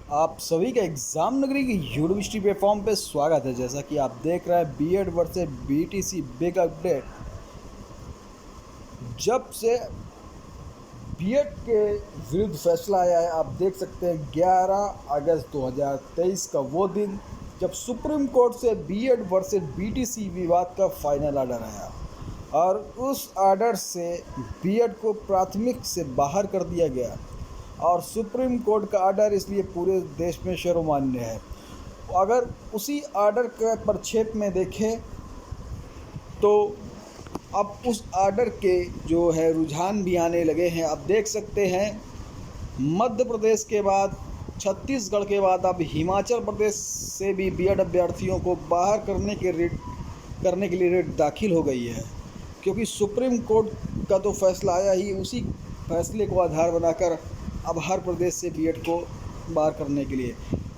आप सभी का एग्ज़ाम नगरी की यूनिवर्सिटी प्लेटफॉर्म पे स्वागत है। जैसा कि आप देख रहे हैं B Ed versus BTC big update. जब से बीएड के विरुद्ध फैसला आया है, आप देख सकते हैं 11 अगस्त 2023 का वो दिन जब सुप्रीम कोर्ट से बीएड वर्सेस बीटीसी विवाद का फाइनल ऑर्डर आया और उस ऑर्डर से बीएड को प्राथमिक से बाहर कर दिया गया। और सुप्रीम कोर्ट का ऑर्डर इसलिए पूरे देश में सर्वमान्य है। अगर उसी ऑर्डर के परिप्रेक्ष्य में देखें तो अब उस ऑर्डर के जो है रुझान भी आने लगे हैं। आप देख सकते हैं मध्य प्रदेश के बाद, छत्तीसगढ़ के बाद अब हिमाचल प्रदेश से भी बीएड अभ्यर्थियों को बाहर करने के लिए रिट दाखिल हो गई है। क्योंकि सुप्रीम कोर्ट का तो फैसला आया ही, उसी फैसले को आधार बनाकर अब हर प्रदेश से बीएड को बाहर करने के लिए।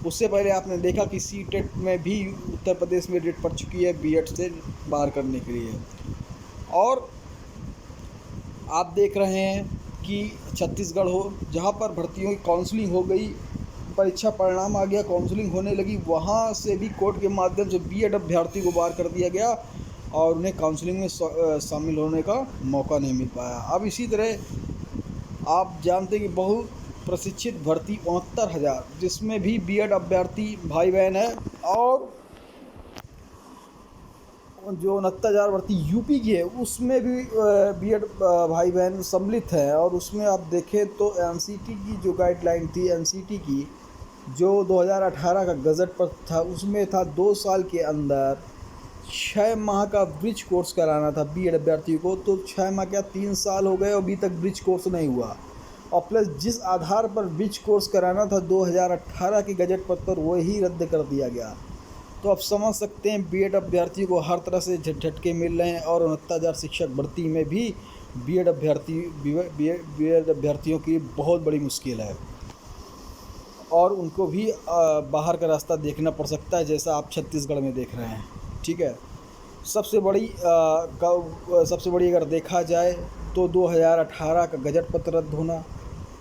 उससे पहले आपने देखा कि सीटेट में भी उत्तर प्रदेश में रिट पड़ चुकी है बीएड से बाहर करने के लिए। और आप देख रहे हैं कि छत्तीसगढ़ हो, जहाँ पर भर्तियों की काउंसलिंग हो गई, परीक्षा परिणाम आ गया, काउंसलिंग होने लगी, वहाँ से भी कोर्ट के माध्यम से बीएड अभ्यर्थी को बाहर कर दिया गया और उन्हें काउंसलिंग में शामिल होने का मौका नहीं मिल पाया। अब इसी तरह आप जानते हैं कि बहु प्रशिक्षित भर्ती 69,000, जिसमें भी बीएड अभ्यर्थी भाई बहन है, और जो 69,000 भर्ती यूपी की है उसमें भी बीएड भाई बहन सम्मिलित हैं। और उसमें आप देखें तो एनसीटी की जो गाइडलाइन थी, एनसीटी की जो 2018 का गज़ट पर था, उसमें था 2 साल के अंदर 6 माह का ब्रिज कोर्स कराना था बीएड अभ्यर्थियों को। तो 6 माह क्या 3 साल हो गए, अभी तक ब्रिज कोर्स नहीं हुआ। और प्लस जिस आधार पर ब्रिज कोर्स कराना था 2018 के गजट पर वही रद्द कर दिया गया। तो आप समझ सकते हैं बीएड अभ्यर्थियों को हर तरह से झटके मिल रहे हैं। और 69,000 शिक्षक भर्ती में भी बीएड अभ्यर्थियों की बहुत बड़ी मुश्किल है और उनको भी बाहर का रास्ता देखना पड़ सकता है, जैसा आप छत्तीसगढ़ में देख रहे हैं। ठीक है, सबसे बड़ी अगर देखा जाए तो 2018 का गजट पत्र रद्द होना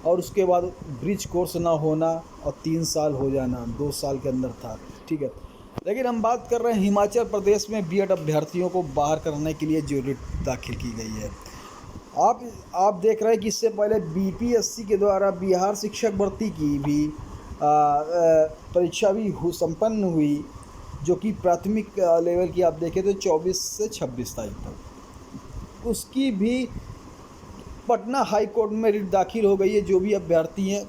और उसके बाद ब्रिज कोर्स ना होना और 3 साल हो जाना 2 साल के अंदर था। ठीक है, लेकिन हम बात कर रहे हैं हिमाचल प्रदेश में बीएड अभ्यर्थियों को बाहर करने के लिए जो रिट दाखिल की गई है। आप देख रहे हैं कि इससे पहले बीपीएससी के द्वारा बिहार शिक्षक भर्ती की भी परीक्षा भी संपन्न हुई, जो कि प्राथमिक लेवल की आप देखें तो 24 से 26 तारीख तक। उसकी भी पटना हाई कोर्ट में रिट दाखिल हो गई है। जो भी अभ्यर्थी हैं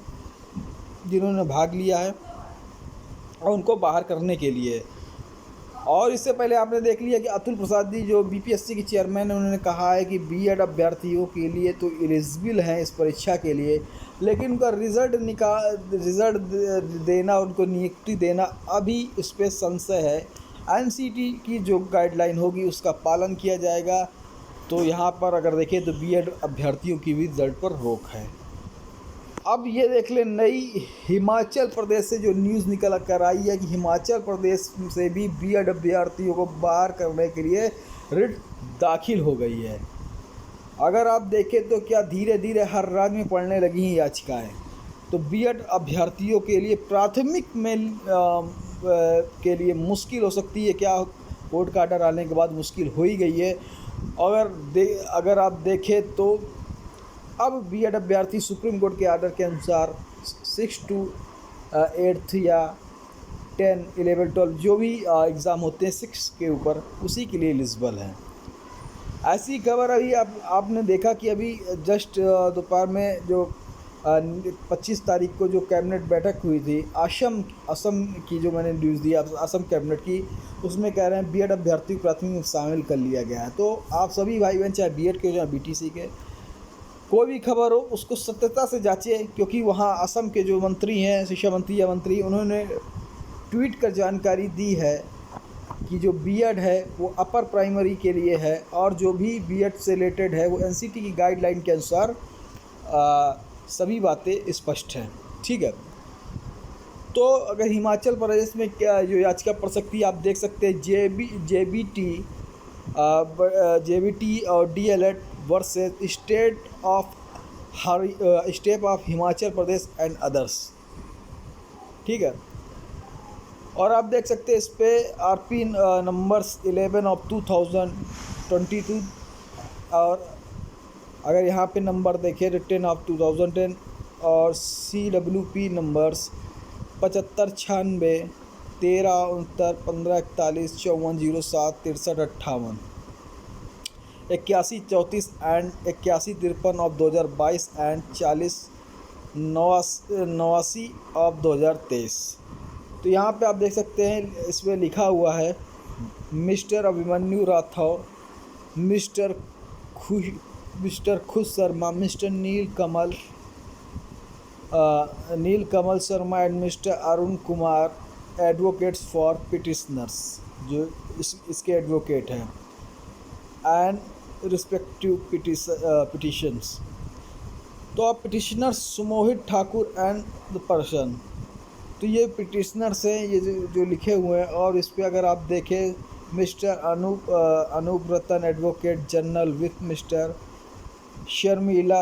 जिन्होंने भाग लिया है और उनको बाहर करने के लिए। और इससे पहले आपने देख लिया कि अतुल प्रसाद जी जो बीपीएससी के चेयरमैन हैं, उन्होंने कहा है कि बीएड अभ्यर्थियों के लिए तो एलिजिबल हैं इस परीक्षा के लिए, लेकिन उनका रिज़ल्ट देना, उनको नियुक्ति देना, अभी इस पर संशय है। एनसीटी की जो गाइडलाइन होगी उसका पालन किया जाएगा। तो यहाँ पर अगर देखें तो बीएड अभ्यर्थियों की भी रिजल्ट पर रोक है। अब ये देख लें, नई हिमाचल प्रदेश से जो न्यूज़ निकल कर आई है कि हिमाचल प्रदेश से भी बीएड अभ्यर्थियों को बाहर करने के लिए रिट दाखिल हो गई है। अगर आप देखें तो क्या धीरे धीरे हर राज्य में पड़ने लगी हैं याचिकाएं। तो बीएड अभ्यर्थियों के लिए प्राथमिक में के लिए मुश्किल हो सकती है। क्या कोर्ट का ऑर्डर आने के बाद मुश्किल हो ही गई है। अगर आप देखें तो अब बीएड अभ्यर्थी सुप्रीम कोर्ट के ऑर्डर के अनुसार 6 to 8 या 10, 11, 12 जो भी एग्ज़ाम होते हैं 6 के ऊपर, उसी के लिए एलिजिबल हैं। ऐसी खबर अभी आपने देखा कि अभी जस्ट दोपहर में जो 25 तारीख को जो कैबिनेट बैठक हुई थी असम की, जो मैंने न्यूज़ दी असम कैबिनेट की, उसमें कह रहे हैं बीएड अभ्यर्थी को प्राथमिक में शामिल कर लिया गया है। तो आप सभी भाई बहन, चाहे बीएड के हो चाहे बीटीसी के, कोई भी खबर हो उसको सत्यता से जांचें। क्योंकि वहाँ असम के जो मंत्री हैं, शिक्षा मंत्री या मंत्री, उन्होंने ट्वीट कर जानकारी दी है कि जो बीएड है वो अपर प्राइमरी के लिए है और जो भी बीएड से रिलेटेड है वो एनसीटी की गाइडलाइन के अनुसार सभी बातें स्पष्ट हैं। ठीक है, तो अगर हिमाचल प्रदेश में क्या जो याचिका पड़ सकती है, आप देख सकते हैं जेबीटी और DElEd versus state of Himachal Pradesh and others. ठीक है। और आप देख सकते हैं इस पे RP नंबर्स 11 ऑफ 2022। और अगर यहाँ पे नंबर देखें रिटर्न ऑफ 2010 और CWP numbers 7596 1369 1541 5407 6358 8134 and 8153 of 2022 and 4089 of 2023। तो यहाँ पे आप देख सकते हैं इसमें लिखा हुआ है mister Abhimanyu Rathore, Mister Khush Sharma, Mister Neel Kamal Sharma and Mister Arun Kumar advocates for petitioners, जो इसके एडवोकेट हैं, एंड रिस्पेक्टिव पिटिशंस। तो आप petitioner Sumohit Thakur and the person, तो ये पिटिशनर्स हैं ये जो लिखे हुए हैं। और इस पर अगर आप देखें mister Anoop Ratan advocate general with mister Sharmila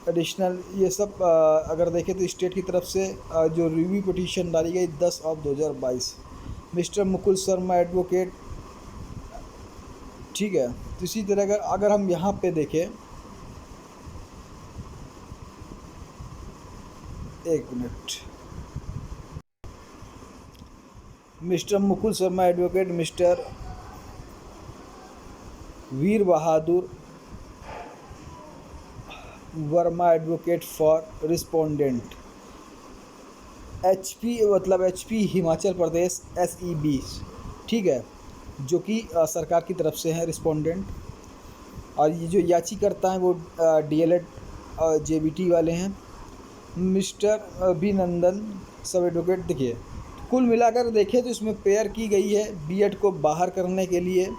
additional, ये सब अगर देखें तो स्टेट की तरफ से जो रिव्यू पिटीशन डाली गई 10 of 2022, mister Mukul Sharma advocate, ठीक है। तो इसी तरह अगर हम यहाँ पे देखें, एक minute, mister Mukul Sharma advocate, mister Veer Bahadur Verma advocate for respondent, HP Himachal Pradesh SEB, ठीक है, जो कि सरकार की तरफ से है रिस्पोंडेंट। और ये जो याचिकर्ता हैं वो DLED JBT वाले हैं। मिस्टर बी नंदन सब एडवोकेट। देखिए कुल मिलाकर देखें तो इसमें पेयर की गई है B.Ed को बाहर करने के लिए,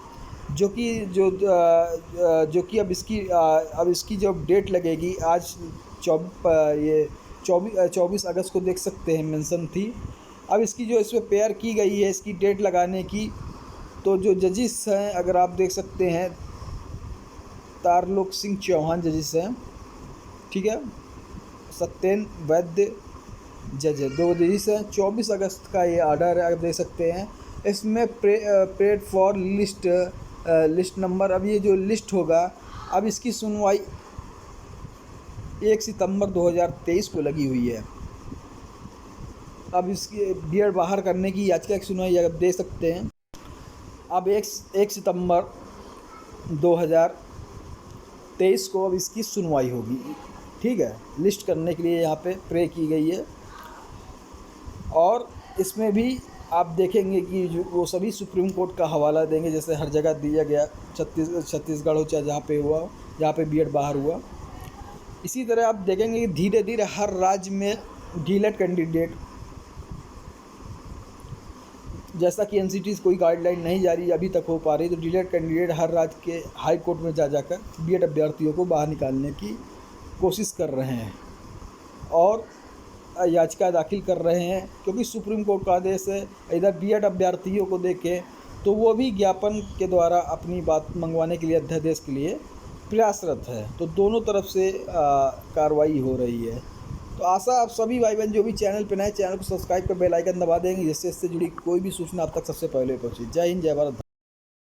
जो कि अब इसकी जो डेट लगेगी आज 24 अगस्त को देख सकते हैं मेंशन थी। अब इसकी जो इसमें पेयर की गई है इसकी डेट लगाने की, तो जो जजिस हैं अगर आप देख सकते हैं तारलोक सिंह चौहान जजिस हैं, ठीक है, सत्येन वैद्य जज है, 2 जजिस हैं। 24 अगस्त का ये आर्डर है, आप देख सकते हैं। इसमें प्रेड फॉर लिस्ट नंबर, अब ये जो लिस्ट होगा अब इसकी सुनवाई 1 सितंबर 2023 को लगी हुई है। अब इसकी B.Ed बाहर करने की याचिका की सुनवाई आप दे सकते हैं। अब 1 सितंबर 2023 को अब इसकी सुनवाई होगी, ठीक है। लिस्ट करने के लिए यहाँ पे प्रे की गई है। और इसमें भी आप देखेंगे कि जो वो सभी सुप्रीम कोर्ट का हवाला देंगे, जैसे हर जगह दिया गया, छत्तीसगढ़ हो चाहे जहाँ पे हुआ हो, जहाँ पे B.Ed बाहर हुआ। इसी तरह आप देखेंगे कि धीरे धीरे हर राज्य में DLED कैंडिडेट, जैसा कि NCT कोई गाइडलाइन नहीं जारी अभी तक हो पा रही, तो DLED कैंडिडेट हर राज्य के हाई कोर्ट में जाकर B.Ed अभ्यर्थियों को बाहर निकालने की कोशिश कर रहे हैं और याचिका दाखिल कर रहे हैं, क्योंकि सुप्रीम कोर्ट का आदेश है। इधर B.Ed अभ्यर्थियों को देखें तो वो भी ज्ञापन के द्वारा अपनी बात मंगवाने के लिए अध्यादेश के लिए प्रयासरत है। तो दोनों तरफ से कार्रवाई हो रही है। तो आशा आप सभी भाई बहन जो भी चैनल पर नए, चैनल को सब्सक्राइब कर बेल आइकन दबा देंगे, जिससे इससे जुड़ी कोई भी सूचना आप तक सबसे पहले पहुँचे। जय हिंद, जय भारत।